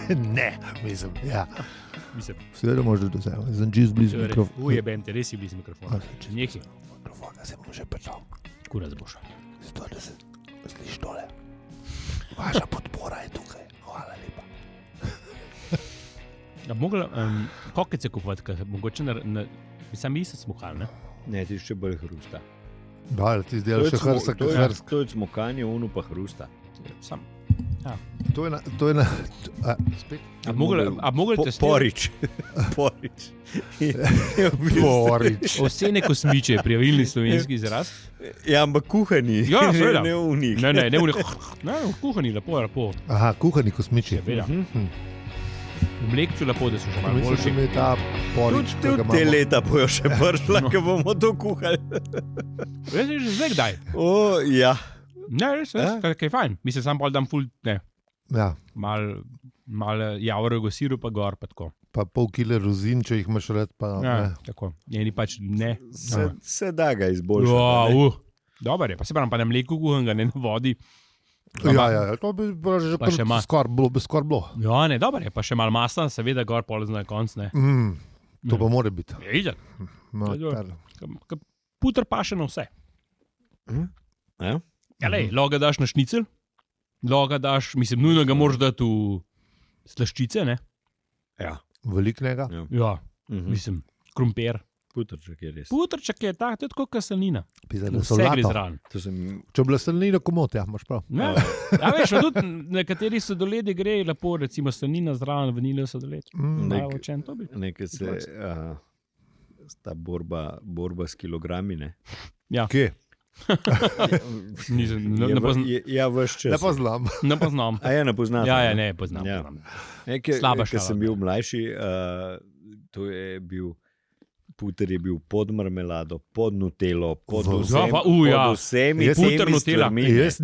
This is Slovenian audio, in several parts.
Ne, mislim, ja. Seveda možeš do sebe, sem čist blizu mikrofona. Ujebem te, res si blizu mikrofona. Nekaj. Mikrofona se bom že pečal. Kurac boš. Zato, da se sliši tole. Vaša podpora je tukaj. Hvala lepa. Mogla kokice kupovati, mogoče bi sami isto smokali, ne? Ne, ti še bolj hrusta. Da, ti zdaj še hrsta, To je smokanje, ono pa hrusta. Sam. To je na spet? A mogli testirati? Porič. Porič. Osene kosmiče je pravilni slovenski izraz. Ja, ampak kuhani. Ja, seveda. Ne v njih. Ne v njih. Ne, kuhani, lepo. Aha, kuhani kosmiči. Seveda. V mlekču lepo, da so še malo boljši. Mislim, da je ta porič, ki ga Tudi imamo. te leta bojo še pršla, ko bomo to kuhali. Res je že zdaj kdaj. Ja. Ne, res, kaj je fajn. Mislim, sam bolj dam ful, ne, Ja, mal javorega siru pa gor, pa tako. pa pol kile rozin, če jih imaš rad, pa Ja, ne. tako. Eni pač ne. Se da ga izboljšati. Ja, dober je, pa se pravim, pa na mleku kuhanga, ne na vodi. Ja, to bi bilo že Pa še ima. skoraj bilo. Ja, ne, dober je, pa še malo masla, seveda gor, pol na konc, ne. To pa mora biti. Je itak. No, To je kar. Puter paše na vse. Ja? Ja, lej, lahko ga daš na šnicel, lahko ga daš, mislim, nujno ga moraš dati v slaščice, ne? Ja. Veliknega. Ja, mislim, krompir. Putrček je res. Putrček je tak, to je tako kaselnina. Pisali Vse gre solato. zraven. To sem... Če bi bila slanina komot, ja, imaš prav. Ja, ja veš, a tudi nekateri sladoledi gre lepo, recimo slanina zraven, vaniljev sladoled. Nek- Čem to bi? Nekaj se... sta borba s kilogrami, ne? Ja, Kje? nisem, ne poznam. Ja, veš čas. Ne poznam. Ne poznam. A ja, ne poznate? Ja, ne poznam. Ja. poznam. Slaba Ker šala, sem bil ne. mlajši, to je bil... Puter je bil pod marmelado, pod nutelo, pod vsemi Puter temi Nutella. stvarmi. Ne. Jaz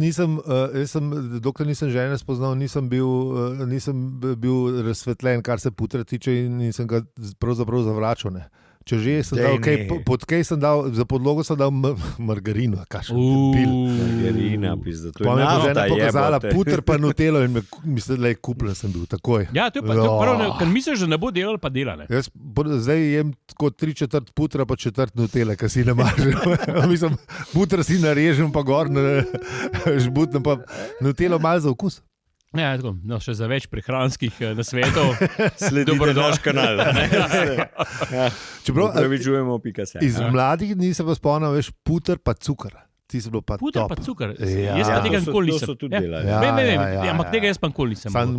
sem, dokler nisem žene spoznal, nisem bil razsvetljen, kar se putra tiče in nisem ga pravzaprav zavračal. Ne. Če že sem Daj, dal, kaj, ne. pod kaj sem dal, za podlogo sem dal margarino, kakšen debil. Margarina, pizda, to je Pa mi je nafta, žena pokazala jebote. puter pa nutelo in mislim, da je kupljen sem bil, takoj. Ja, to je pa, ker misliš, da ne bo delal, pa dela, ne. Jaz zdaj jem kot 3/4 putra pa 1/4 nutele, ki si ne mažem. Mislim, putra si narežem pa gor, žbutnem pa nutelo malo za okus. Ja, tako, no, še za več prehranskih nasvetov. Sledite naš kanal. Čeprav Upravičujemo .se. iz mladih nisem pa spomnil, veš, puter pa cukor. Ti si bil pa Puter top. pa cukor. Ja. Jaz pa tega To so- nikoli to nisem. so tudi delali. Ja. Ne, ampak tega jaz pa nikoli nisem. Sam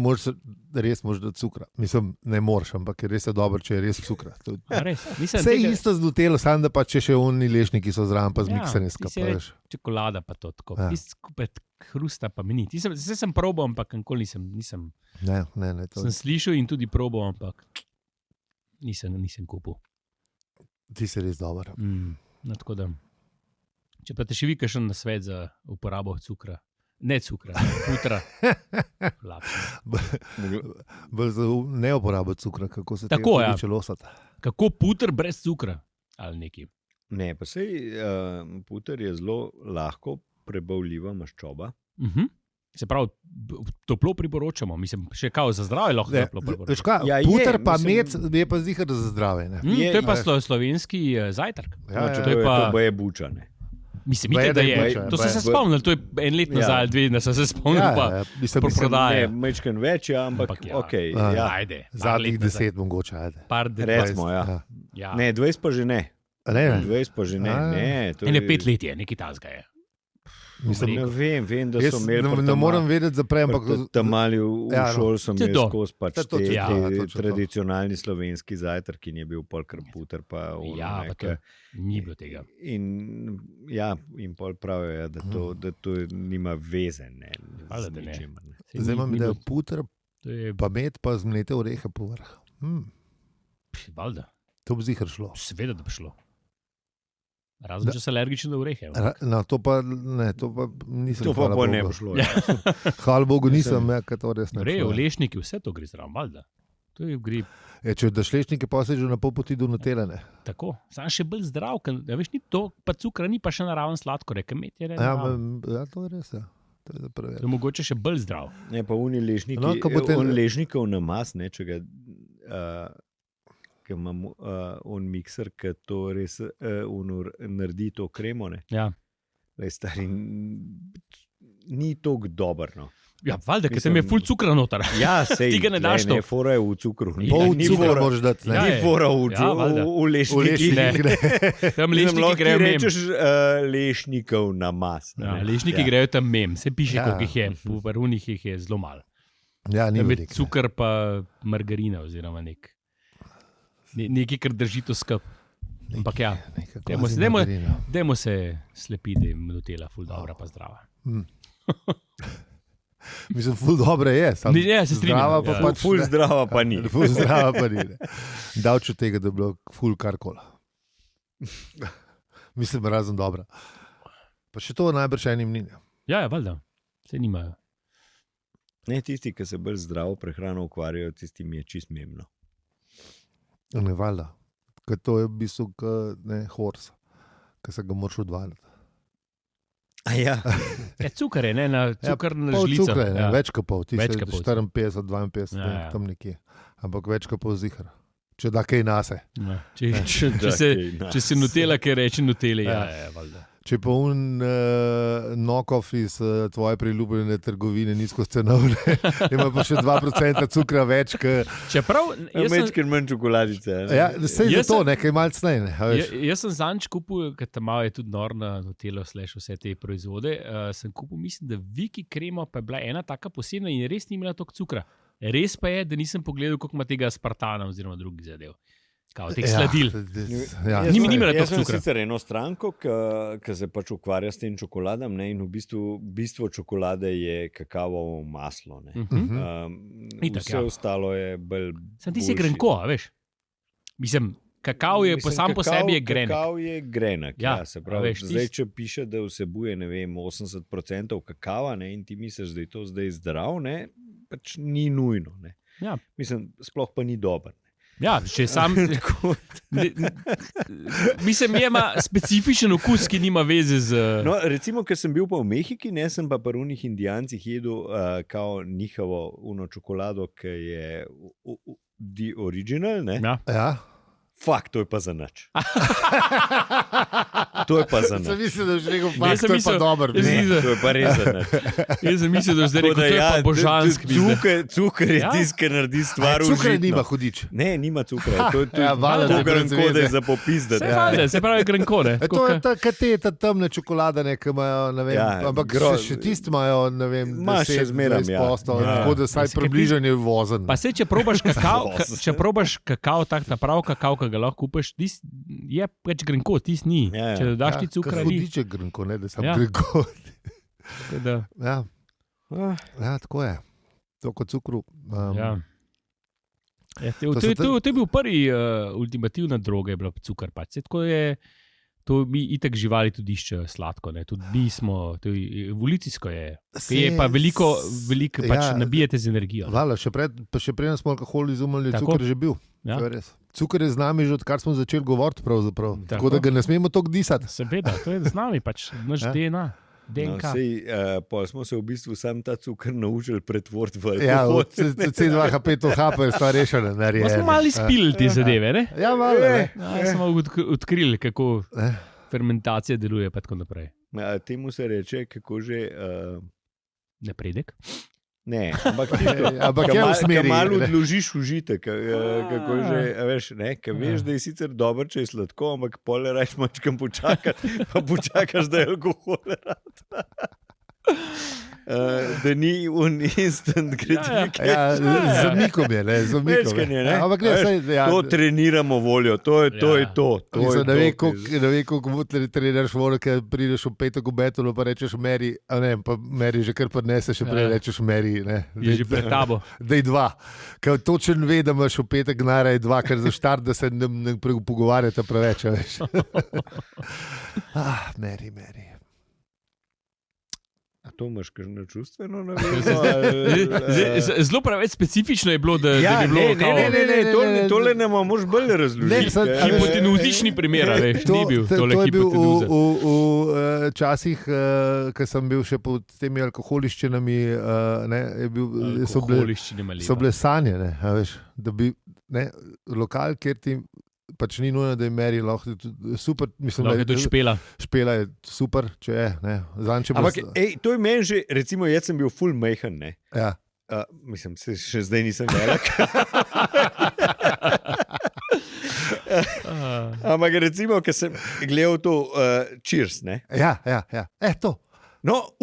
res moraš dati cukra. Mislim, ne moraš, ampak je res dobro, če je res cukra. A res, nisem Vse je tega- isto z nutelo, samo da pa če še oni lešniki so zraven, pa z mikserjem ti si skapaš. čokolada pa to tako. Ja. Tisti skupaj hrusta pa mi ni. Vse sem probal, ampak nikoli nisem. Ne, to Sem slišal in tudi probal, ampak nisem kupil. ti si res dober. No, tako da. Če pa te še vi kakšen nasvet za uporabo cukra. Ne cukra, putra. Bolj za neuporabo cukra, kako se Tako, ja. tiče losata. Kako puter brez cukra? Ali neki. Ne, pa sej puter je zelo lahko prebavljiva maščoba. Se pravi, toplo priporočamo. Mislim, še kao za zdravje lahko toplo Veš priporočamo. kaj, Ja, je, puter pa mislim- med je pa zihar za zdrave. Ne? To je pa je. slovenski zajtrk. Ja, Če ja, to je pa- pa je bučane. Mislim, Baje, itak, da da je je. mogoče, To sem se baje. spomnil, to je en let nazaj, ali 2, da sem se spomnil. Pa mislim, prodaja. Ne, mečken več, ja, ampak Ampak ja. okej. Ja. Ja. Ajde. par zadnjih let nazaj. 10 mogoče. Ajde. Par Recimo, ja. Ja. Ja. Ne, 20 pa že ne. A ne, ne. 20 pa že ne. A. Ne, to Ene je- 5 let je, nekaj tasga je. Mislim, Ne vem, da jaz so imeli. ne moram vedeti za prej, ampak Tam mali v Ja, no. šoli so To je imeli to. skozi pač To je to, te ja, točno to. tradicionalni slovenski zajtrk, ki je bil polkar puter. Pa Ja, pa to ni bilo tega. In pol pravijo, da to nima veze. Ne, Valjda, z da ne. ničemer, ne. Saj zdaj ni- imam ni idejo bilo- puter, To je pa med, pa zmlete orehe povrh. valjda. To bi zihar šlo. Seveda, da bi šlo. Razen, če so alergični na orehe. No, to pa nisem. To pa hvala bo ne Bogu. bo šlo. Ja. Hvala Bogu nisem, ja, ker to res ne. Rejo, šlo, ja. lešniki, vse to gre zraven, valjda. To je gre Če daš lešnike, pa si že na pol poti do nutele. Ne? tako. Sam še bolj zdrav, ker ja, veš, ni to, pa cukra ni pa še naraven sladkor, rekel med je Ja, naraven. ja, to je res. Ja. To je za preveriti. To je mogoče še bolj zdrav. Ne, pa oni ležniki, No, ko boste- on ležnikov namaz, ne, če ga, ki imam on mikser, ki to res naredi to kremo, ne. Ja, Lej, stari, ni toliko dober, no. ja valjda, ker Mislim- tam je ful cukra noter. Ja, sej, Ti ga ne daš ne, to. fora je v cukru. Pol ni cukra fora- moraš dati. Ja, Ne? je. Ni fora v, Ja, valjda. v V ležnikih. lešnik, ne. Tam Mislim, lešniki lahko ti grejo mem. rečeš lešnikov namaz. Ja, lešniki Ja. grejo tam mem, se piše, Ja. koliko jih je, v varunih jih je zelo malo. Ja, ni Tam je veliko. ne. cukor pa margarina oziroma nekaj, kar drži to skup. Ampak ja, Neka Dajmo se- kvazi dajmo- margarina. dajmo se slepiti, da je Nutella ful dobra pa zdrava. Mislim, ful dobro je. Samo Ja, se strinjam, zdrava pa ja. pač Ful ne. zdrava pa ni. Ful zdrava pa ni. ne. Davč od tega, da je bilo ful karkoli. Mislim, razen dobra. Pa še to najbrž enim ni. ne. Ja, valjda, se nimajo. Ne, tisti, ki se bolj zdravo prehrano ukvarjajo, tistim je čist memno. Ne, valjda. Ker to je v bistvu hors, ki se ga moraš odvaljati. A ja, Ja, cukor je, ne, na cukor na Pol žlico. cukra je, ne, Ja. več kot pol, ti Več si kot pol. 54, 52, Ja, ja. tam nekje. Ampak več kot pol zihar. Če da kaj nase. Ja. Če se Nutella, kaj reče Nutella, ja, ja, valjda. Če pa knock-off iz tvoje priljubljene trgovine nizkocenovne, ima pa še 2% cukra več. Čeprav, jaz sem, mečker manj čokoladice. ne. Ja, sej Jaz zato sem- nekaj malce snejne. jaz sem zanč kupil, ker tam malo je tudi norna Nutella slash vse te proizvode. Sem kupil, mislim, da Viki kremo, pa je bila ena taka posebna in res ni imela toliko cukra. Res pa je, da nisem pogledal, koliko ima tega aspartana oziroma drugih zadev. Kao, teh sladil. Ja, Ni mi imela Jaz toliko sem cukra. sicer eno stranko, ki se pač ukvarja s tem čokoladam, ne, in v bistvo čokolade je kakavovo maslo. Ne. Itak, Vse ja. ostalo je bolj. Sem ti si boljši. grenko, a veš? Mislim, kakav je Mislim, sam po sebi je grenek. Kakav je grenek. Ja, Ja, se a pravi, veš, zdaj, če piše, da vsebuje ne vem, 80% kakava, ne, in ti misliš, da je to zdaj zdrav, ne, pač ni nujno. Ne. Ja. Mislim, sploh pa ni dober. Ja, če sam. Tako Mislim, ima specifičen okus, ki nima veze z. No, recimo, ker sem bil pa v Mehiki, ne, sem pa pri unih Indijancih jedel kao njihovo uno čokolado, ki je the original. Ne. Ja. Ja. Fakt, to je pa za nič. To je pa za Sem nič. mislil, da je že rekel, Ne, fakt, sem to je pa mislil- dober. jaz ne. sem- To je pa res za nič. Jaz sem mislil, da je zdaj rekel, to je pa božanski. Cukor je Ja. tisti, ki naredi stvar v Cukra žitno. nima hudič. Ne, nima cukra. To je Ja, valjda, to da je brez grenko, da je veze. za popizdati. Se pravi, se pravi grenko, ne? To je ta temna čokolada, ne, ki imajo, ne vem, Ja, ampak še tisti imajo, ne vem, Ma, še 10, zmeram, 20 ja. postov, Ja. tako da saj Ja, se kaj približanje vozen. Pa se, če probaš kakao, tak ta prav kakao, ki ga lahko kupiš, je pač grenko, tis ni. Ja, ja. Če dodaš ti cukra, ni. Hudiče grenko, ne, da sem Ja. grenko. Tako da, Ja. Ja, tako je. To kot cukru. ja. Ja, To so to je bil prvi ultimativna droga, je bila cukor. Pač. Saj tako je, to mi itak živali tudi iščejo sladko, ne? Tudi mi smo, to je evolucijsko je. Je pa veliko pač Ja. nabijate z energijo. Vala, še prej smo alkohol izumili, Tako. cukor je že bil. Ja. To je res. Cukor je z nami že odkar smo začeli govoriti, pravzaprav. Tako. Tako da ga ne smemo toliko disati. Seveda, to je z nami, pač naš Ja. DNA. No, DNK. pol smo se v bistvu sam ta cukor naučili pretvoriti v Ja, alkohol. C2H5OH pa je stvar rešena. Pa smo malo izpili te zadeve, ne? Ja, malo. ne. Ja, smo odkrili, kako fermentacija deluje, pa tako naprej. Temu se reče, kako že. Napredek. Ne, ampak tisto, Ampak je v smeri. malo ne. odložiš užitek, kako že, a veš, ne, veš, da je sicer dobro, če je sladko, ampak pole rajš mačkam počakati, pa počakaš, da je alkohol rad. Da ni un instant gratification. Ja, z zamikom je, ne, z zamikom. Večkanje, ne? Ja, ampak ne, A veš, saj, ja, To treniramo voljo, to je to. Ja. Je to, to Mislim, je ne ve, to, koliko treniraš voljo, ker prideš v petek v betonu, pa rečeš meri, a ne, pa meri že kar podnese, še prej Ja. rečeš meri. Ne, Je že pred tabo. Dej dva. Ker točen ve, da imaš v petek naraj dva, ker za štart, da se ne pogovarjate preveč, a veš. Meri. to imaš kakšno čustveno navezo? Zelo preveč specifično je bilo, da bi bilo ne, tole nam moraš bolj razložiti. hipotenuzični primer, veš, ni bil tole To je bil hipotenuza. v časih, ko sem bil še pod temi alkoholiščinami, so bile sanje, ne, a veš, da bi lokal, kjer ti pač ni nujno, da je meri, lahko je tudi super. Mislim, Lahko je tudi špela. Špela je super, če je. Ampak to je meni že, recimo, jaz sem bil ful majhen, ne. Ja. Mislim, še zdaj nisem velik. Ampak recimo, ker sem gledal to Cheers, ne. Ja. To. No,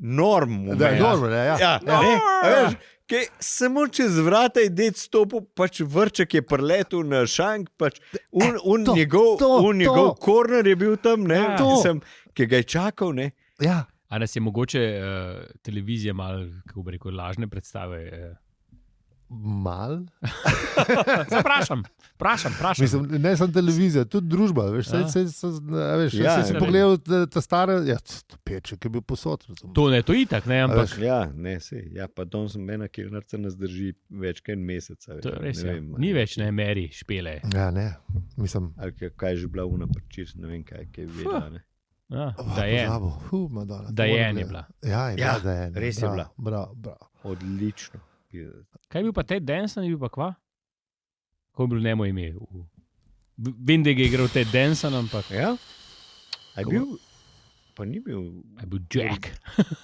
norm. Da, norm, ja. Veš, samo čez vrata je ded stopil, pač vrček je prletel na šank, pač njegov korner je bil tam, ne, ki ga je čakal, ne. Ja. A nas je mogoče televizija malo, kako bi rekel, lažne predstave? Mal? Vprašam. Mislim, ne samo televizija, tudi družba. Veš, si pogledal ta stara, Peček je bil posod. To je itak, ne, ampak. Pa danes sem ena kelnarca nas drži več kot en mesec. To je res, ni več ne meri špele. Ja, ne, mislim. Ali kaj je že bila una prečir, ne vem kaj je vedela, ne. Da je. Da je bila. Ja, res je bila. Bravo. Odlično. Kaj je bil pa Ted Danson, je bil pa kva? Kako je bil njemu ime? Vem, da je igral Ted Danson, ampak... Ja? A je bil... Pa ni bil... A je bil Jack?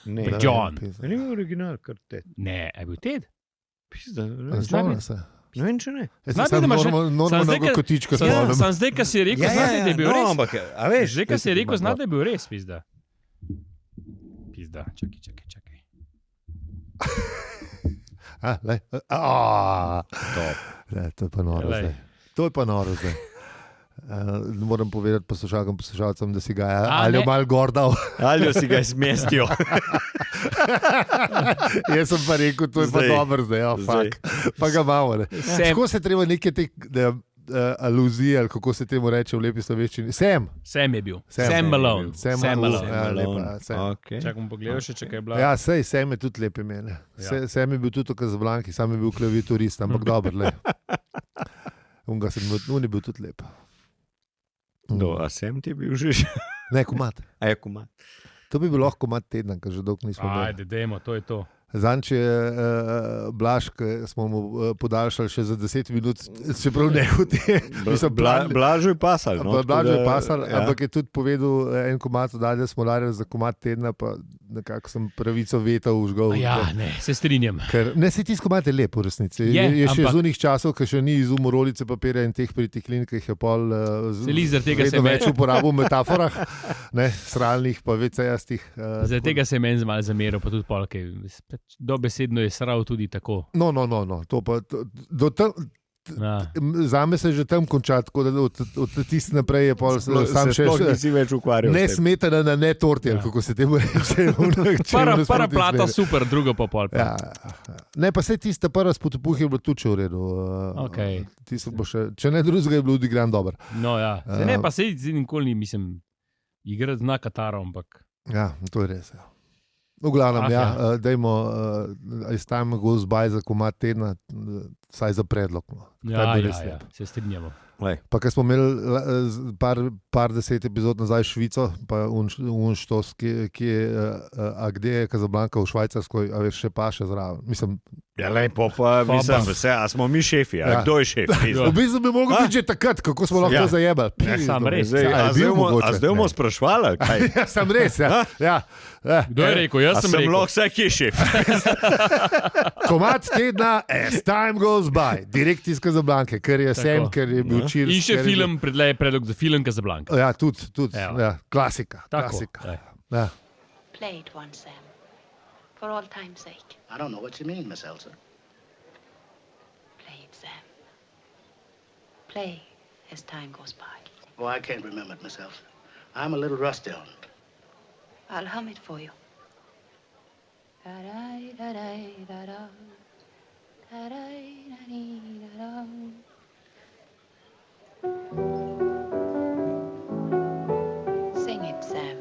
Ne. John? A ni bil original, kar Ted? Ne, a je bil Ted? Pizda, Ne vem, če ne. Normalno kotička spomnim. Sam zdaj, ko si je rekel, znate, da je bil res. Ampak, a veš... Zdaj, ko si je rekel, znate, da je bil res, pizda. Čakaj. To je pa noro zdaj. Moram povedati poslušalcem, da si ga je Aljo malo gor dal. Aljo si ga je smestil. Jaz sem pa rekel, to je pa dobro zdaj. Pa ga malo. Kako se treba neke te aluzije, ali kako se temu reče v lepi slovenščini? Sam je bil. Sam Malone. Čakam pogledal še, če kaj je bila. Ja, Sam je tudi lep imen. Sam je bil tudi v Casablanki, sam je bil klaviaturist, ampak dobro. On je bil tudi lep. A Sam ti je bil že? Ne, Komat. A je Komat. To bi bil lahko Komat tedna, ker že dolgo nismo imeli. Ajde, dajmo, to je to. Zanč je Blaž, ki smo mu podaljšali še za 10 minut, čeprav ne hote. Blažu je pasal. Blažu je pasal, ampak je tudi povedal en komat, da smo larjali za Komat tedna, pa nekako sem pravico vetal užgal. Ja, ne, se strinjam. Ne, se tisto komat je lep v resnici. Je še iz unih časov, ki še ni izumil rolice papirja in teh pritiklin, ki jih je pol vedno več uporabil v metaforah, sralnih pa vecejastih. Zaradi tega se je meni malo zameril, pa tudi polke. Dobesedno je sral tudi tako. No. Zame se že tam konča, tako da od tiste naprej je pol sam še več ukvarjal. Ne smetana na ne torti, kako se temu reče. Prva plata super, druga pa pol. Ne, pa se tiste prva s potopuh je bilo tudi v redu. Če ne drugega je bilo odigran dober. No ja, ne pa se nikoli ni, mislim, igrati zna Kataro, ampak... Ja, to je res, V glavnem, dajmo, As Time Goes By za Komat tedna, saj za predlog. Ja, se strinjamo. Pa ko smo imeli par 10 epizod nazaj Švico, pa unštos, kde je Casablanca v Švajcarskoj, a veš, še pa še zraven. Mislim, ja, lepo pa, mislim, a smo mi šefi, kdo je šef? V bistvu bi mogel biti že takrat, kako smo lahko zajebali. Sam res. A zdaj bomo sprašvali, kaj? Ja, sam res, Kdo je rekel? Jaz sem rekel. A sem lahko vsak je šef. Komat tedna, As Time Goes By, direkt iz Casablanke, ker je Sam, ker je bil Cheers. In še film, predlog za film Casablanca. Ja, tudi, klasika. Play it once, Sam. For all time's sake. I don't know what you mean, Miss Elsa. Play it, Sam. Play as time goes by. Oh, I can't remember it, Miss Elsa. I'm a little rusty on it. I'll hum it for you. Da-da-da-da-da-da. Da-da-da-da-da-da. Sing it, Sam.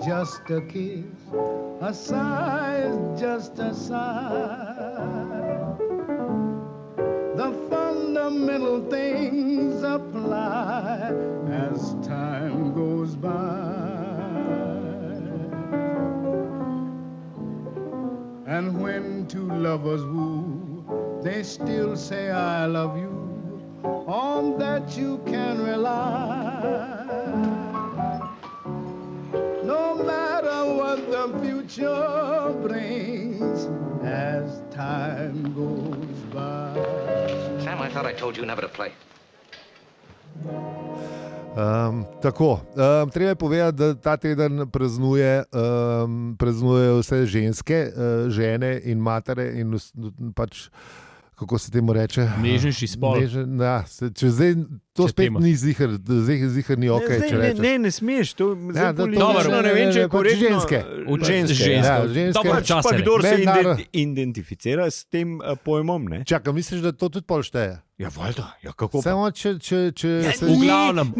just a kiss, a sigh is just a sigh. The fundamental things apply as time goes by. And when two lovers woo, they still say I love you. On that you can rely. No matter what the future brings as time goes by. Sam, I thought I told you never to play. Treba je povedati, da ta teden praznujejo vse ženske, žene in matere in pač, kako se temu reče? Nežnejši spol. Če zdaj to spet ni ziher ni ok, če rečeš. Ne smeš, to je politično, ne vem, če je korektno. Ženske. Pa kdor se identificira s tem pojmom, ne? Čakaj, misliš, da to tudi pol šteje? Ja, valjda, ja kako pa? Samo, če se... V glavnem.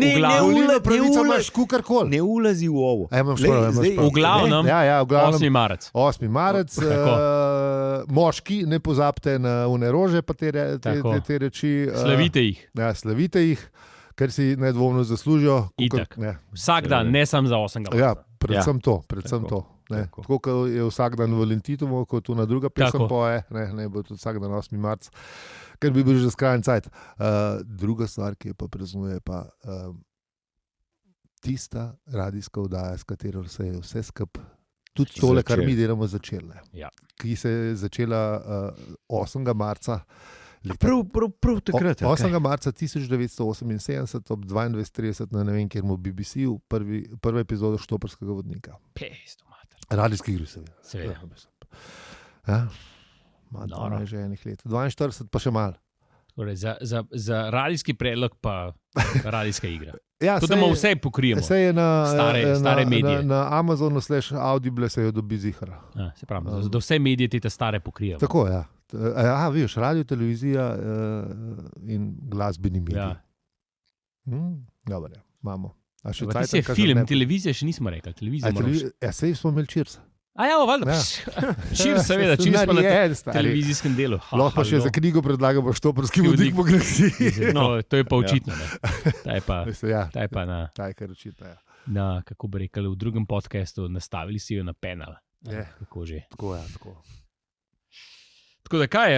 Pravico imaš kukarkoli. Ne ulazi v ovo. V glavnem, 8. marec. 8. marec, moški, ne pozabite na une rože, pa te reči. Slavite jih. Ja, slavite jih, ker si nedvomno zaslužijo. Itak. Vsak dan, ne samo za 8. marca. Ja, predvsem to. Tako kot je vsak dan Valentinovo, kot tu na druga pesem poje, ne bo tudi vsak dan 8. marc, ker bi bil že skrajen cajt. Druga stvar, ki je pa praznuje, pa tista radijska oddaja, s katero se je vse skup, tudi tole, kar mi delamo, začela. Ja. Ki se je začela 8. marca. Prav takrat. 8. marca 1978 ob 22:30 na ne vem kjer mu BBC-u prva epizoda Štoparskega vodnika. Radijski igri, seveda. Ja, malo je že enih let. 42 pa še malo. Torej, za radijski predlog pa radijska igra. Ja, to, da mu vse pokrijemo. Vse je stare medije. Na Amazonu /Audible se jo dobi zihara. Se pravi, da vse medije te stare pokrijemo. Tako, ja. Vidiš, radio, televizija in glasbeni mediji. Ja. Dobro, imamo. Ti je film, televizija še nismo rekli. Sej smo imeli Cheers. Valjda. Cheers, seveda, Cheers pa na televizijskem delu. Lahko pa še za knjigo predlagamo Štoparski vodnik po galaksiji. To je pa očitno. Ta je pa na... Ta je kar očitno, ja. Na, kako bi rekel, v drugem podcastu nastavili si jo na penal. Kako že. Tako. Tako da kaj,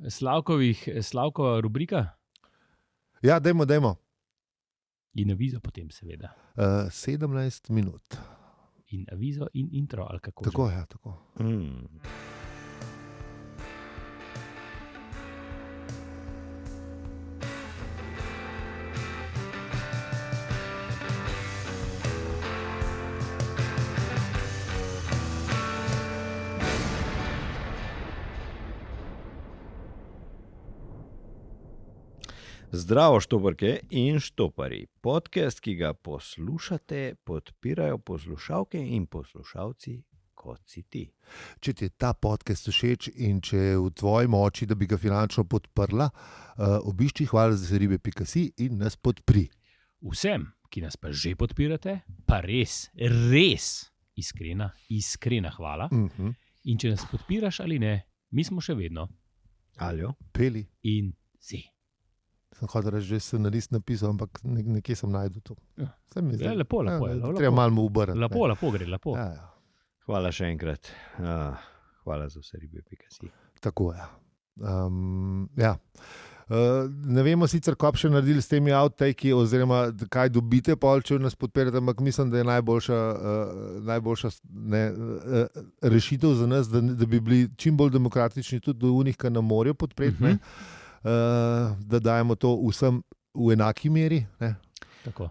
Slavkova rubrika? Ja, dajmo. In avizo potem, seveda. 17 minut. In avizo in intro, ali kako tako, že? Ja, tako. Zdravo, štoparke in štopari. Podcast, ki ga poslušate, podpirajo poslušalke in poslušalci, kot si ti. Če ti je ta podcast všeč in če je v tvoji moči, da bi ga finančno podprla, obišči hvalazaribe.si in nas podpri. Vsem, ki nas pa že podpirate, pa res iskrena hvala. In če nas podpiraš ali ne, mi smo še vedno Aljo, Peli in Si. Sem hodil reči, že scenarist napisal, ampak nekje sem najdel to. Lepo. Treba malo mu obrati. Lepo gre. Ja. Hvala še enkrat. Hvala za vse ribe.si. Tako je. Ja. Ne vemo sicer, kaj še naredili s temi outtake, oziroma kaj dobite, če nas podperete, ampak mislim, da je najboljša rešitev za nas, da bi bili čim bolj demokratični tudi do unih, ki nam morajo podpreti. Da dajemo to vsem v enaki meri.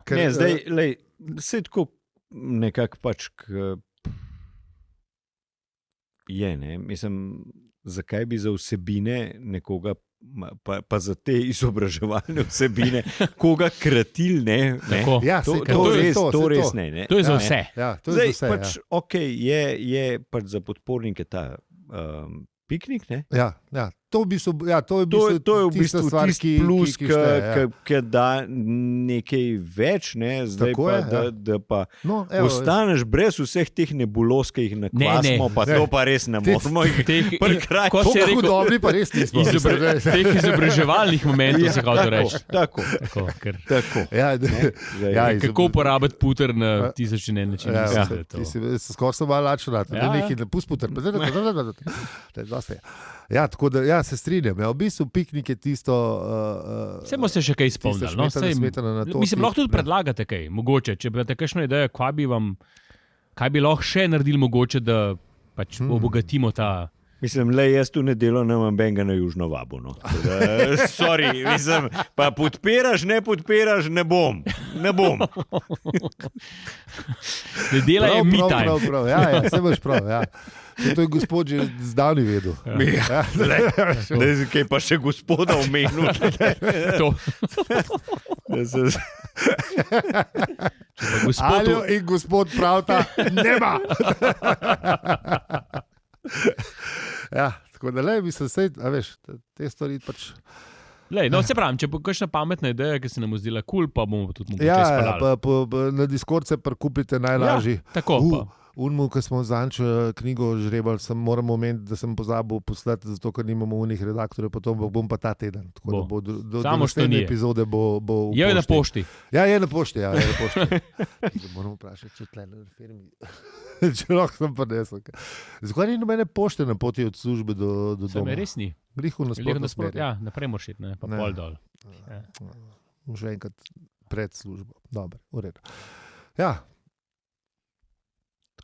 Zdaj, se tako nekako pač je, ne? Mislim, zakaj bi za vsebine nekoga, pa za te izobraževalne vsebine, koga kratil, ne? Ja, to res ne. To je za vse. Zdaj, pač, je pač za podpornike ta piknik, ne? Ja. To je v bistvu stvar, tisti plus, ki da nekaj več, ne? Zdaj tako pa, je, da pa ostaneš brez vseh teh nebulos, ki jih nakvasimo, to pa res ne moramo jih prikrajati. Kot se reče, dobri pa res nismo. Teh izobraževalnih momentov se hoče reči. Tako. Kako uporabiti puter na tisoč in en način. Skoro sem malo lačen, da nekaj ne pusti puter. Ja, tako da se strinjam. V bistvu piknik je tisto. Vse bomo se še kaj spomnili. Mislim, lahko tudi predlagate kaj. Mogoče, če bi imate kakšno idejo, kaj bi lahko še naredili mogoče, da pač obogatimo ta. Mislim, jaz tu nedelo ne imam benga na južno vabo. No. Sorry, mislim, pa podpiraš, ne bom. Nedela je mi taj. Prav, se boš prav, To je gospod že zdavni vedel. Kaj pa še gospoda omenil? Aljo in gospod pravta, nema. Tako da mislim, te stvari pač. Se pravim, če bo kakšna pametna ideja, ki se nam zdela kul, pa bomo tudi mogoče spalali. Na Discord se prekupite najlažji. Tako pa. Unmu, ko smo zanč knjigo žrebali, moram omeniti, da sem pozabil poslati, zato ker nimamo unih redaktorjev, potom bom pa ta teden. Tako da bo do naslednje epizode bo je na pošti. Je na pošti, Moram vprašati, če tle na firmi. Če lahko sem pa nesel. Zakaj ni nobene pošte na poti od službe do doma? Sem res ni. Grihu nasprotno smer. Naprej moraš iti, pa pol dol. Že enkrat pred službo. Dobro, v redu.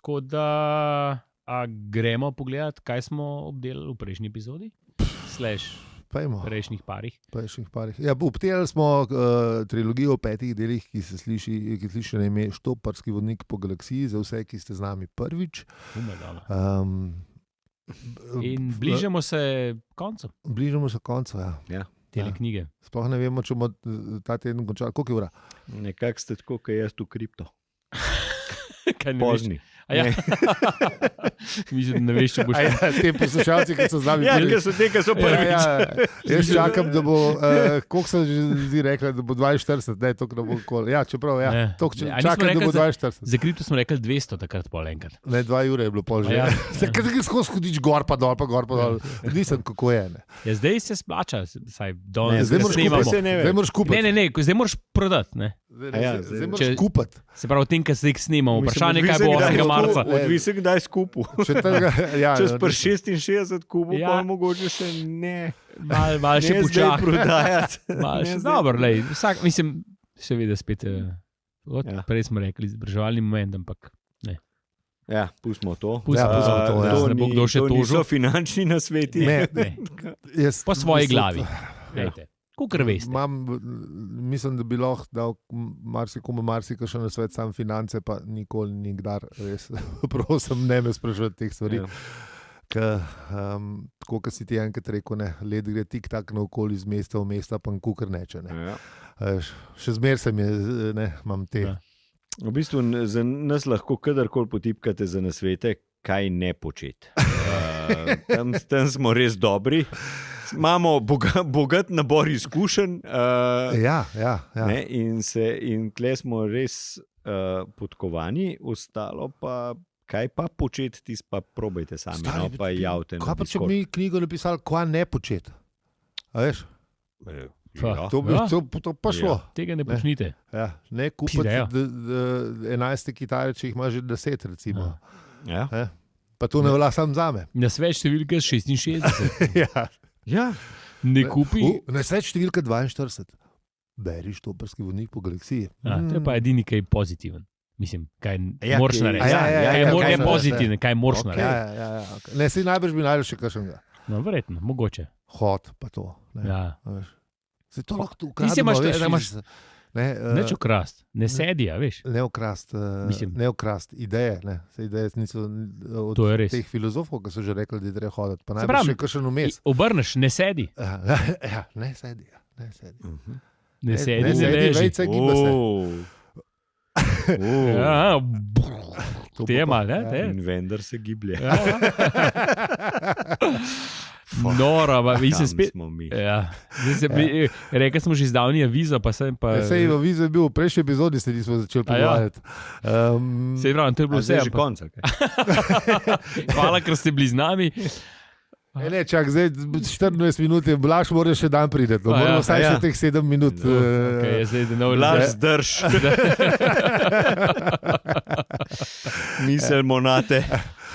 Tako da gremo pogledati, kaj smo obdelali v prejšnji epizodi? Prejšnjih parih. Obdelali smo trilogijo v 5 delih, ki sliši na ime Štoparski vodnik po galaksiji, za vse, ki ste z nami prvič. In bližamo se koncu. Tele knjige. Sploh ne vemo, če bomo ta teden končali. Koliko je ura? Nekako ste tako, kot jaz v kripto. Pozni. Mislim, da ne veš, če boš te poslušalci, ki so z nami prvič. So te, ki so prvič. Jaz čakam, da bo, koliko sem že rekla, da bo 42, ne, to, da bo kol. Čeprav, čakam, da bo 42. Za kripto smo rekli 200 takrat pol enkrat. Ne, 2 ure je bilo pol že. Kaj skozi hodiš gor pa dol. Nisem, kako je, ne. Zdaj se splača, saj zdaj moraš kupiti. Ne, zdaj moraš prodati, ne. Zdaj moraš kupiti. Se pravi, v tem, kaj se jih snimamo, vprašanje, kaj bo 8. marca. Odvisno, kdaj skupu. Čez pa 66 kupov, pa mogoče še ne. Mal še počakati. Prodajati. Dobro, mislim, seveda spet, prej smo rekli, izobraževalni moment, ampak ne. Pustimo to. Ne bo kdo še tožil. To niso finančni nasveti. Po svoji glavi. Kukor veste. Mislim, da bi lahko dal marsikomu marsikaj na svet, sam finance, pa nikoli, nikdar, res, prosim, ne me sprašujete teh stvari. Tako, kot si ti enkrat rekel, led gre tik-tak naokoli iz mesta v mesta, pa kukor neče. Še zmer se mi je, imam te. V bistvu za nas lahko kadarkoli potipkate za nasvete, kaj ne početi. Tam smo res dobri. Imamo bogat nabor izkušenj in tle smo res podkovani, ostalo pa kaj pa početi, tisto pa probajte sami, pa javite. Kaj pa če bi mi knjigo napisali, kaj ne početi? A veš? To pa šlo. Tega ne počnite. Ne kupiti 11 kitare, če jih ima že 10 recimo. Pa to ne velja sam zame. Na svet številka 66. Ne kupi. Na svet številka 42. Beri Štoparski vodnik po galaksiji. To je pa edini kaj pozitiven. Mislim, kaj moraš narediti. Kaj je pozitivno, kaj moraš narediti. Ne, si najbrž bi najdel še kakšnega. No, verjetno, mogoče. Hod pa to. Se to lahko ukrademo, veš. Neč ukrast, ne sedi, veš. Ne ukrast, ideje. Ideje niso od teh filozofov, ki so že rekli, da je treba hoditi. Pa najbrž še kakšen vmes. Obrneš, ne sedi. Ne sedi. Ne sedi, vejce giba se. Ja, tema, ne? In vendar se giblje. Nora, vi se spet. Smo mi. Ja. Rekli smo že zdavni avizo, pa sem pa. Sej avizo je bil v prejšnji epizodi, se nismo začeli pogovarjati. Sej pravi, to je bilo vse. Že konc. Hvala, ker ste bili z nami. Ne, čak, zdaj 24 minut je Blaž, moraš še dan priti. Moramo vsaj še teh 7 minut. Blaž zdrž. Misel monate.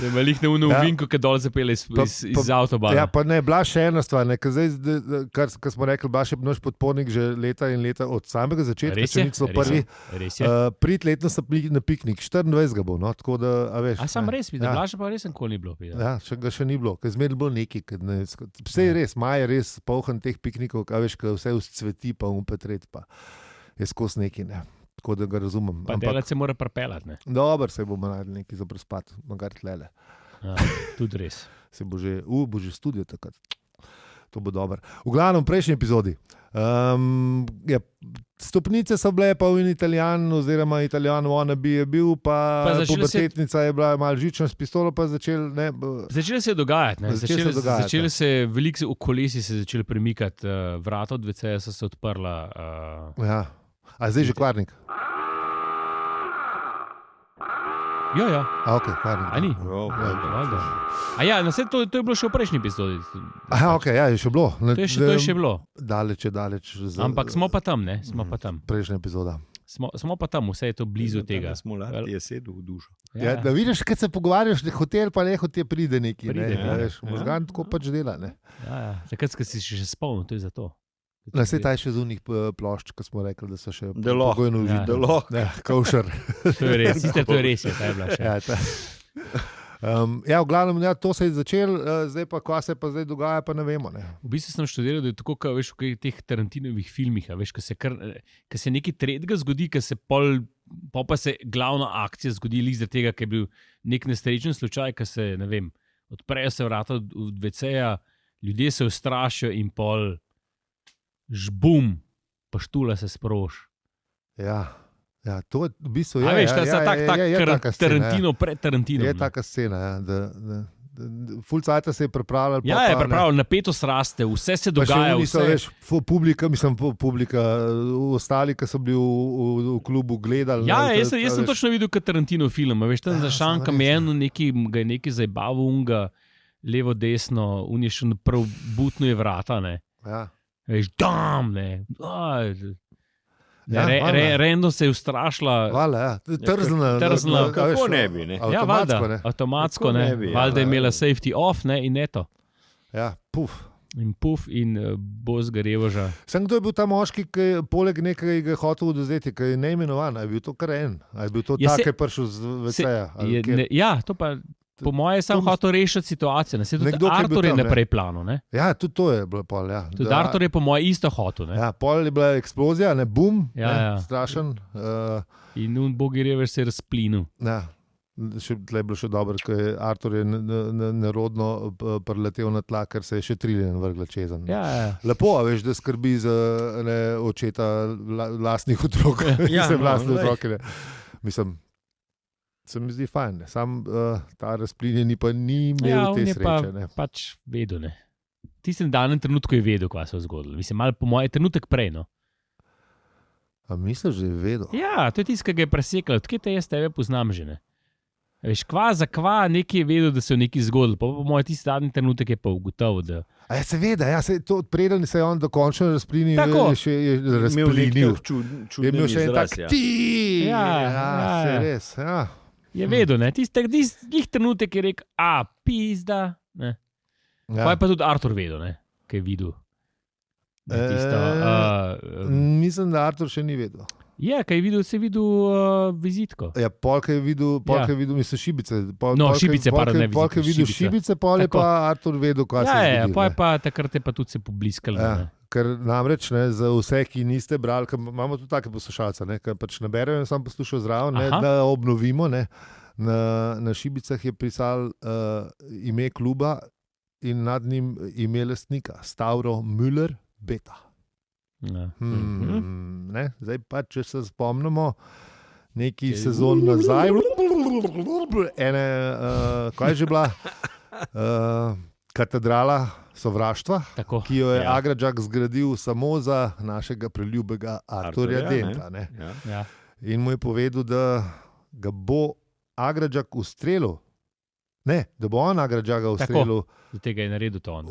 Je malih neuno vinko, ki dol zapele iz avtobana. Ja, pa ne, Blaž še ena stvar. Kar smo rekli, Blaž je naš podpornik že leta in leta od samega začetka. Res je. Prid letno na piknik, 24 ga bo. No, tako da, a veš. A sam res, da Blaža pa res nikoli ni bilo. Ja, še ni bilo, ker zmeraj bilo neki. Vse je res, maj je res polhan teh piknikov, a veš, ker vse vzcveti, pa petret, pa je skos neki, ne. Tako da ga razumem. Pa delac se mora prepelati, ne? Dobar, se bomo najdli neki za prespat, magar tlele. Ja, tudi res. Se bo že studio takrat. To bo dober. V glavnem, prejšnji epizodi. Stopnice so bile, pa v Italijan, oziroma Italijan wannabe je bil, pa pubertetnica je bila malo žična s pistolo, pa začeli se je dogajati, ne? Začeli se veliko kolesi se začeli premikati, vrata od WC-ja so se odprla. Ja. A zdaj že kvarnik? Ja. A ok, kvarnik. A ni? A ja, to je bilo še v prejšnji epizodi. Aha, ok, ja, je še bilo. To je še bilo. Daleč. Ampak smo pa tam, ne? Smo pa tam. Prejšnja epizoda. Smo pa tam, vse je to blizu tega. Smo lati, je sedel v dušo. Ja, da vidiš, kad se pogovarjaš, da hotel pa nehote pride neki. Možgan tako pač dela, ne? Ja. Takrat, ko si še spomnil, to je za to. Sej ta je še z unih plošč, ko smo rekli, da so še pogojno užiti. Delo. Kavšar. To je res, to je res, ta je bila še. V glavnem, to se je začel, zdaj pa, ko se pa zdaj dogaja, pa ne vemo. Ne. V bistvu sem študiral, da je tako, kot veš, v teh Tarantinovih filmih, veš, ko se nekaj tretjega zgodi, ko se pa se glavna akcija zgodi iz tega, ker je bil nek nesrečen slučaj, ko se, ne vem, odprejo se vrata od WC-ja, ljudje se ustrašijo in pol žbum, pa štula se sproš. Ja, to je v bistvu... A veš, Tarantino pred Tarantinom. Je taka scena, ja, ful cajta se je pripravljal. Ja, je pripravljal, napetost raste, vse se dogaja. Publika, ostali, ki so bili v klubu gledali. Ja, jaz sem točno videl, kot Tarantino film. Veš, tam za šankam je nekaj zabavu, unga, levo, desno, un je še prav butno je vrata, ne. Ja. Veš, dam, ne. Rendo se je ustrašila. Vala, ja. Trzna. Kako ne bi, ne? Avtomatsko, ne. Valjda je imela safety off, ne, in eto. Ja, puf. In bo zgarevoža. Sem kdo je bil ta moški, ki je poleg nekaj ga hotel odvzeti, ki je neimenovan? A je bil to kar en? A je bil to tak, ki je prišel z WC-ja? Ja, to pa... Po moje sem hotel rešiti situacijo. Tudi Artur je naprej plano. Ne? Ja, tudi to je bilo pol. Ja. Tudi Artur je po moje isto hotel. Ja, pol je bila eksplozija, ne bum, ja. Strašen. In Bogi Revež se je razplinil. Ja, tle je bilo še dobro, ker je Artur je nerodno preletel na tla, ker se je še triljen vrgla čezen. Ja. Lepo, veš, da skrbi za očeta lastnih otrok. Vlastne otroke. Mislim, se mi zdi fajn, sam ta razplinjen pa ni imel te sreče. Ja, on je pač vedel, ne. V tistem danem trenutku je vedel, kaj se je zgodilo. Mislim, malo po moje trenutek prej, no. A misliš, že je vedel? Ja, to je tisto, ki ga je presekal. Odkje te jaz tebe poznam že, ne. Veš, nekaj je vedel, da se je nekaj zgodilo. Po moje tisti danem trenutek je pa ugotovil, da... A ja, seveda, preden se je on dokončno razplinil, je razplinil. Je imel še en tak Ja, se res, ja. Je vedel, ne? Tistih trenutek je rekel, pizda. Ne? Ja. Pa je pa tudi Artur vedel, ne? Kaj je videl. Mislim, da Artur še ni vedel. Ja, kaj je videl, se je videl vizitko. Ja, polk je videl, mislim, šibice. Šibice, pa ne polk je videl šibice, pol je pa Artur vedel, kaj se je zgodilo. Ja, pa takrat je pa tudi se pobliskalo. Ja. Ker namreč, za vse, ki niste brali, imamo tudi take poslušalce, ki pač ne berejo in sam poslušajo zraven, da obnovimo. Ne, na šibicah je pisal ime kluba in nad njim ime lastnika, Stavro Müller Beta. Ja. Zdaj pa, če se spomnimo, neki sezon nazaj, kaj je že bila? Katedrala sovraštva, Tako. ki jo je Agradžak zgradil samo za našega preljubega Arturja Denta. Ja. In mu je povedal, da ga bo Agradžak ustrelil. Ne, da bo on Agradžaka ustrelil. Do tega je naredil to on.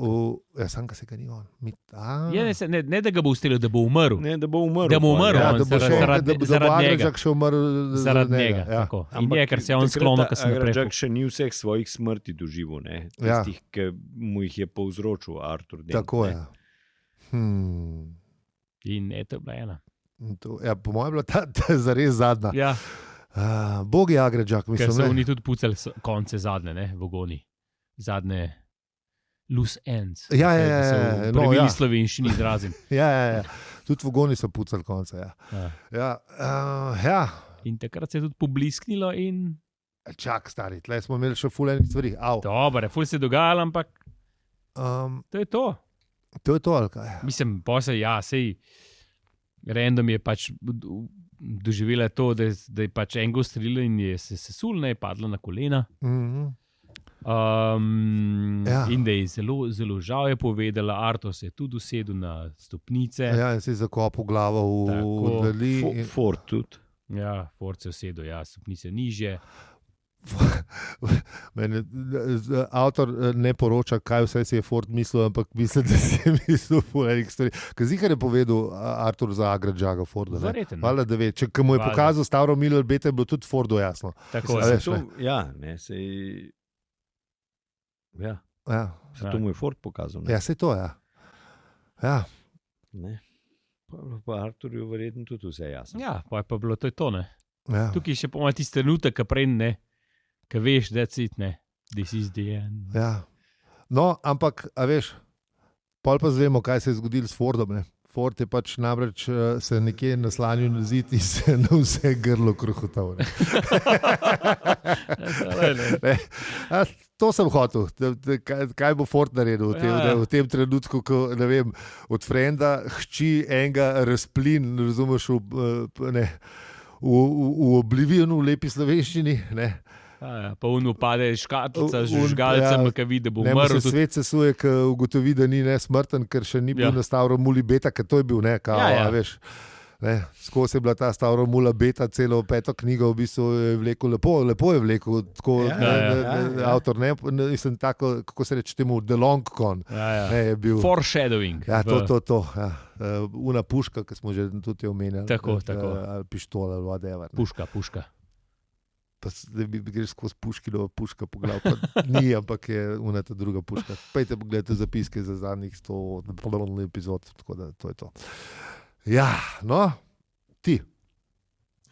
Sam ga se ga ni on. Ne, da ga bo ustrelil, da bo umrl. Ne, da bo umrl. Da bo umrl, Ja, on, da bo zaradi Agradžak še umrl zaradi njega. Ja. Tako. In je, ker se je on sklonil, ker sem Agradžak še ni vseh svojih smrti doživel, ne? Tistih, ki mu jih je povzročil Artur Dent. Tako je. In eto je bila ena. Po mojem je bila ta zares zadnja. Ja, Bog je Agradžak, ker mislim. so oni tudi pucali konce zadnje, ne, v Ogoni. Zadnje loose ends. Ja. V pravilni slovenščini izrazim. Ja. Tudi v Ogoni so pucali konce. Ja. In takrat se je tudi poblisknilo in Čak, stari, tle smo imeli še ful enih stvari. dobro, ful se je dogajalo, ampak to je to. To je to, ali kaj? Mislim, sej random je pač doživela to, da je pač enega ustrelila in je se sesulna, je padla na kolena. In da je zelo, zelo žal je povedala, Artur se je tudi usedel na stopnice. Ja, in se je zakopal glavo v dali. Ford tudi. Ja, Ford se je usedel, stopnice nižje. Avtor ne poroča, kaj vse si je Ford mislil, ampak mislim, da si je mislil ful enih stvari. Kaj zihar je povedal Artur za Agradžaka Forda? Verjetno. Hvala, da ve. Če mu je pokazal Stavro Miller Beta, je bilo tudi Fordu jasno. Tako je. To mu je Ford pokazal. Ja, se to, ja. Ne. Pa Arturju verjetno tudi vse jasno. Ja, pa je pa bilo to, ne. Ja. Tukaj še pomeni tisti trenutek, ki prej ne, ki veš, da je cit, ne. This is the end. Ja. No, ampak, a veš, pol pa zvemo, kaj se je zgodilo s Fordom, ne. Ford je pač namreč se nekje naslanil na zid in se na vse grlo krohotal. To sem hotel. Kaj bo Ford naredil v tem trenutku, ko, ne vem, od frenda hči enega razplin, razumeš, v Oblivionu, v lepi slovenščini, ne. Pa on upade škatlica z žgalcem, ki vidi, da bo umrl. Svet se suje, ki ugotovi, da ni nesmrten, ker še ni bil na Stavro Muli Beta, ker to je bil, ne, veš. Skozi je bila ta Stavro Mula Beta, celo 5. knjigo v bistvu je vlekel, lepo je vlekel, tako avtor, ne, mislim tako, kako se reče temu, The Long Con. Je bil foreshadowing. Ja, to. Una puška, ki smo že tudi omenjali. Tako. Ali pištola, ali whatever. Puška. Pa da bi greš skozi puškino puška po glavu, pa ni, ampak je unata druga puška. Pejte pogledajte zapiske za zadnjih 100 epizod, tako da to je to. Ja, no, ti.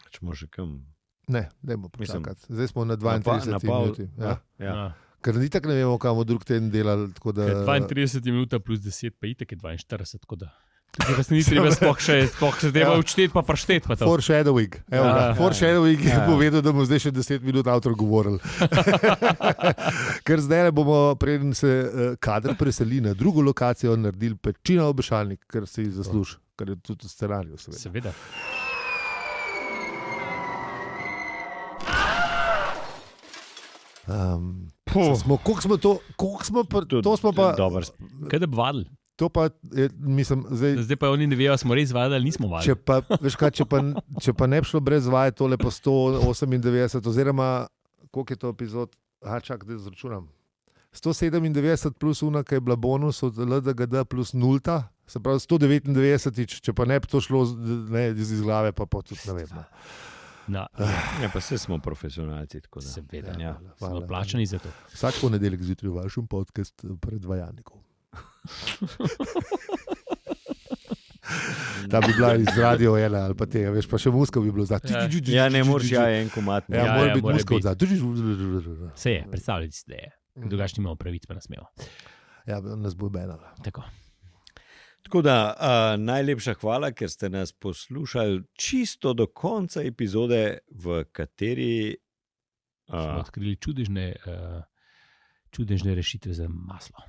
Čemo že kam? Ne, dajmo počakati. Zdaj smo na 32 minuti. Ja. Ker ni tako ne vemo, kam bomo drug teden delali. 32 minuta plus 10, pa itak je 42, tako da. Tukaj se ni treba sploh še treba učteti, pa prašteti. Foreshadowing. Foreshadowing je povedal, da bomo zdaj še 10 minut avtor govorili. Ker zdaj bomo, preden se kader preseli na drugo lokacijo, naredili pečina obešalnik, ker si zasluži, ker je tudi v scenariju. Seveda. Koliko smo pa... Kaj da bi vadili? To pa, mislim, zdaj pa oni ne vejo, smo res vadili ali nismo vadili. Če pa ne bi šlo brez vaje, tole pa 198, oziroma koliko je to epizod? Čak, da izračunam. 197 plus una, ki je bila bonus od LDGD plus nulta, se pravi 199, če pa ne bi to šlo iz glave, pa tudi ne vem. Pa vse smo profesionalci. Seveda, smo plačani za to. Vsak ponedeljek zjutraj v vašem podcastu predvajalnikov. Ta bi bila iz Radio 1 ali pa tega, veš, pa še muska bi bilo zdaj. Ja, ne moreš, en komat. Ja, mora biti muska zdaj. Se je, predstavljati si, da je. Drugač nimamo pravic, pa nas imamo. Ja, nas bo benala. Tako da, najlepša hvala, ker ste nas poslušali čisto do konca epizode, v kateri smo odkrili čudežne rešitve za maslo.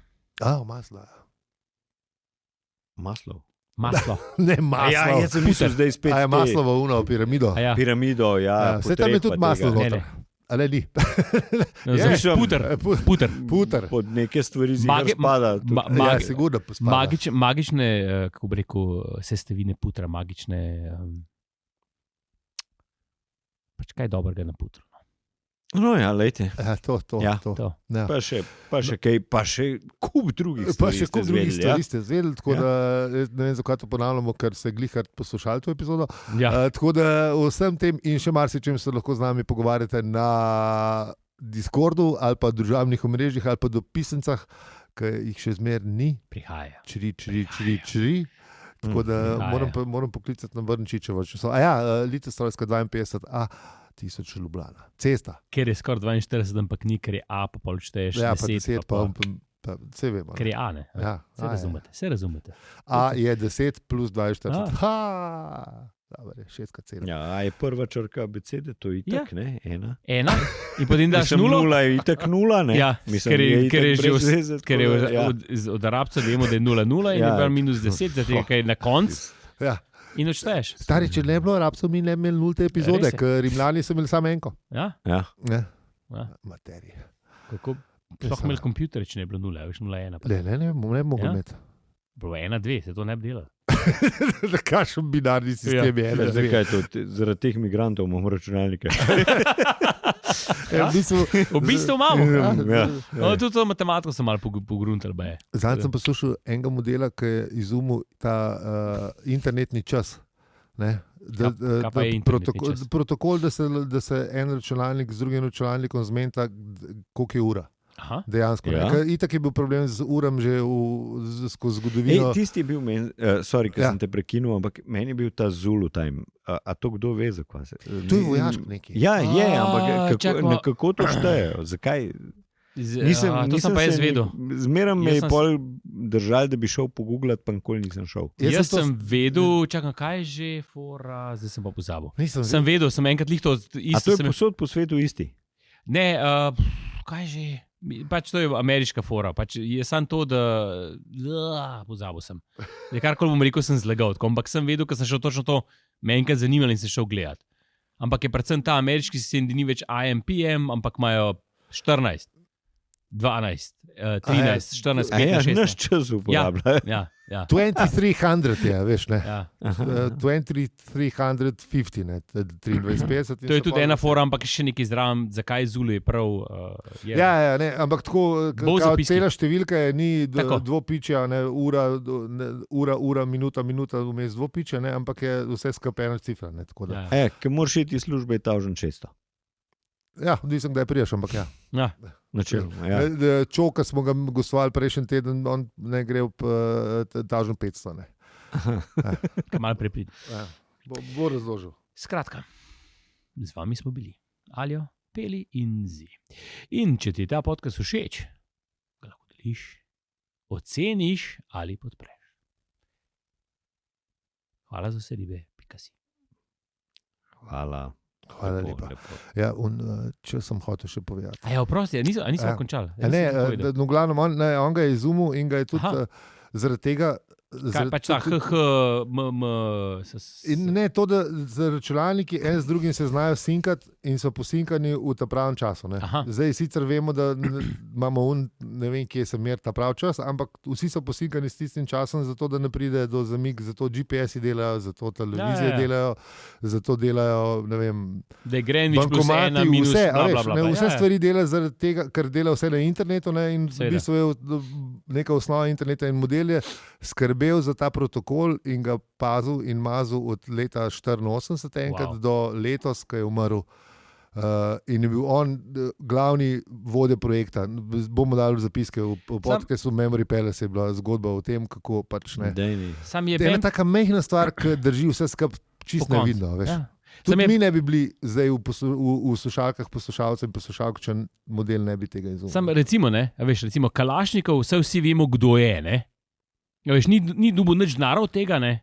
Maslo. Maslo. Ne, maslo. Ja, jaz sem mislil zdaj spet. A je maslovo uno, piramido. Ja. Piramido, ja. Vse tam je tudi maslo Ne, noter. Ali ni? Puter. Pod neke stvari spada. Ja, sigurno spada. Magične, kako bi rekel, sestavine putra, magične. Pač kaj dobrega na putru. No, ja, lejte. Ja, to. Ja. Ja. Pa še kup drugih stvari. Pa še kup drugih stvari ja? ste zvedeli, tako da ne vem, zakaj to ponavljamo, ker se glihar poslušali to epizodo. Ja. Tako da vsem tem in še marsičem se lahko z nami pogovarjate na Discordu ali pa družabnih omrežjih ali pa dopisencah, ki jih še zmer ni. Prihaja. Čri. Tako da moram poklicati na Vrnčičevo. Litostrojska 52A. 1000 Ljubljana. Cesta. Ker je skoraj 42, ampak ni, ker je A, pa pol šteješ 10. Pa vse vemo. Ker je A, ne? Ja, Se razumete. A je 10 plus 42. Dobre, 6 cela. Ja, a je prva črka abecede, to je itak, ne? Ena. In potem daš nulo. Nula je itak nula, ne? Ja, ker je od Arabca vemo, da je 0,0 in je bil minus 10, zato je na koncu. Ja. In odšteješ. Stari, če ne bi bilo Arabcev, mi ne bi imeli nulte epizode, ker Rimljani so imeli samo enko. Ja. Materija. Kako? Sploh imeli kompjuter, če ne bi bilo 0, veš 0,1. Ne bi mogel imeti. Bilo 1, 2, se to ne bi delalo. Kakšen binarni sistem je. Zakaj je to? Zaradi teh migrantov imamo računalnike. V bistvu malo. Ja. Tudi to matematiko sem malo pogruntal. Zdaj sem poslušal enega modela, ki je izumil ta internetni čas. Protokol, da se en računalnik z drugim računalnikom zmenta, koliko je ura. Aha. Dejansko. Ja. Itak je bil problem z uram že skozi zgodovino. Tisti je bil meni, ker sem te prekinul, ampak meni je bil ta Zulu time. A to kdo ve, zakaj se? To je vojaško nekaj. Ja, je, ampak kako to štejejo? Zakaj? To sem pa jaz vedel. Zmeraj me je pol držal, da bi šel pogooglati, pa nikoli nisem šel. Jaz sem vedel, čakam, kaj je že fora, zdaj sem pa pozabil. Sem vedel, sem enkrat lihto isto. A to je posod po svetu isti? Ne, kaj že? Pač to je ameriška fora. Pač je samo to, da pozabil sem. Karkoli bom rekel, sem zlagal. Ampak sem vedel, ker sem šel točno to, me enkrat zanimalo in sem šel gledati. Ampak je predvsem ta ameriški sistem, da ni več AM, PM, ampak imajo 14, 12, 13, 14, 15, 16. Naš čas uporabljajo. Ja. 2300 je, veš, ne? Ja. 2350, ne? 2350. To je tudi ena fora, ampak še nekaj zraven, zakaj Zulu je prav. Ja, ne, ampak tako, cela številka je ni dvopičja, ne, ura, minuta, vmes dvopičja, ne, ampak je vse skupaj ena cifra. Ne, ker moraš iti iz službe, je 1600. Ja, nisem kdaj priješ, ampak ja. Načeloma, ja. Čoka smo ga gostovali prejšnji teden, on ne gre v 1500. Ne. Malo prepiti. Ja. Bo razložil. Skratka, z vami smo bili Aljo, Peli in Zi. In če ti je ta podcast všeč, ga lahko deliš, oceniš ali podpreš. Hvala za vse ribe, pikasi. Hvala lepa. Ja, če sem hotel še povedati. Oprosti, nisem končal. No, glavno, on ga je izumil in ga je tudi zaradi tega. Pač ta In ne to, da z računalniki en z drugim se znajo sinkati in so posinkani v ta pravem času. Zdaj sicer vemo, da imamo ne vem, kje se mer ta prav čas, ampak vsi so posinkani s tistim časom, zato da ne pride do zamik, zato GPS-i delajo, zato televizije delajo, zato delajo, ne vem, da je Greenwich plus 1 minus vse stvari delajo zaradi tega, ker dela vse na internetu, ne, in v bistvu je neka osnova interneta in model je skrbel za ta protokol in ga pazil in mazil od leta 1984 enkrat do letos, ko je umrl. In je bil on glavni vodja projekta. Bomo dali zapiske v podcastu Memory Palace, je bila zgodba o tem, kako pač ne. Je ena taka mehna stvar, ki drži vse skupaj čisto nevidno. Tudi mi ne bi bili zdaj v slušalkah poslušalcev in poslušalk, če model ne bi tega izumil. Sam recimo Kalašnikov, vsi vemo, kdo je, ne? Ni dobil nič denarja od tega, ne?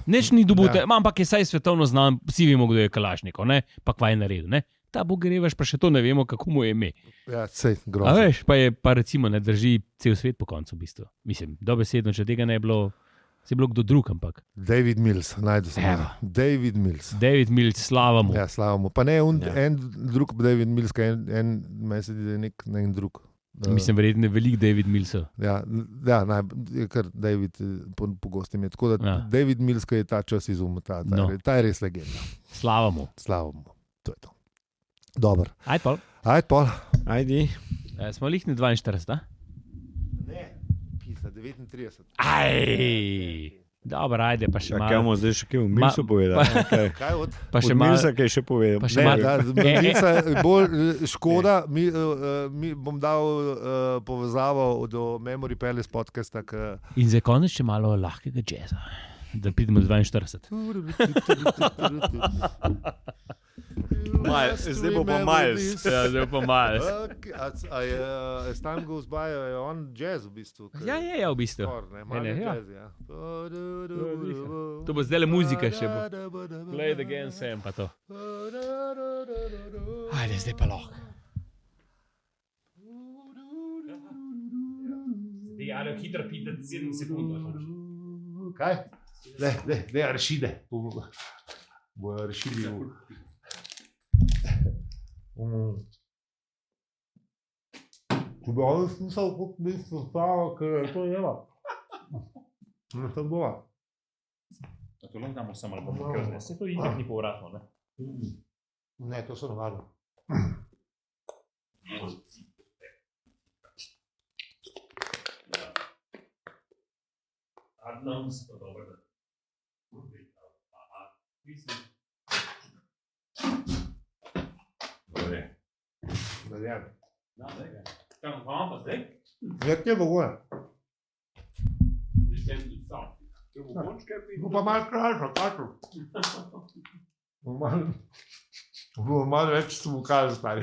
Nič ni dobil, ampak je saj svetovno znan, vsi vemo, kdo je Kalašnikov, ne? Pa kva je naredil, ne? Ta Bogerevaš pa še to ne vemo, kako mu je ime. Ja, sej, grozno. Pa recimo ne drži cel svet po koncu, v bistvu. Mislim, dobesedno, če tega ne bi bilo, Si bil kdo drug, ampak. David Mills, najdel sem Evo. ga. David Mills. David Mills, slava mu. Ja, slavamo. Pa ne, en drug David Mills, meni se zdi, da je nek drug. Mislim, verjetno je velik David Millsov. Ja, je kar David pogosto ime. Tako da David Mills, ki je ta čas izumil, ta je res legenda. Slava mu. To je to. Dobro. Ajde, Pol. Ajdi. Smo lihni 42, Ne, pisa 39. Dobro, ajde, pa še malo. Kaj bomo zdaj še kaj v Milsu povedali? Kaj od? Pa še Od malo. Milsa kaj še povedal? Pa še malo. Milsa, bolj škoda, mi bom dal povezavo do Memory Palace podcasta. In za konec še malo lahkega jazza, da pridemo do 42. Zdaj bo pa Miles. Ja, zdaj pa Miles. As time goes by, je on jazz v bistvu. Ja, v bistvu. Jazz, ja. To bo zdaj le muzika še bo. Play it again, sem pa to. Ajde, zdaj pa lahko. Zdaj, ali hitro pite 7 sekund. Kaj? Ne, rešide. Bojo rešili. Če bi on smisel, kot bi se stalo, ker je to jela. Ne, to bova. To lahko damo samo ali pa ker se to itak ni povratno, ne? Ne, to so navadno. Adnam se to dobro, da. Mislim. Dobre. Zaljam. Tam pa zdaj? Ja, kje bo gore? Bo pa malo krajša, tako. Bo malo več se mu kaže, stari.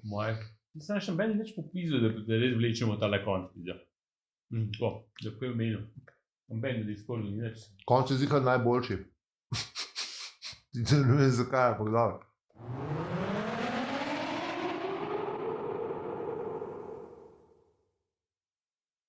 Moj. Mislim, še meni neč popizil, da res vlečemo tale konc. Tako, da kaj omenil. Ben, da izkoril ni neč. Konc je zihar najboljši. Ne vem zakaj, ampak dobro.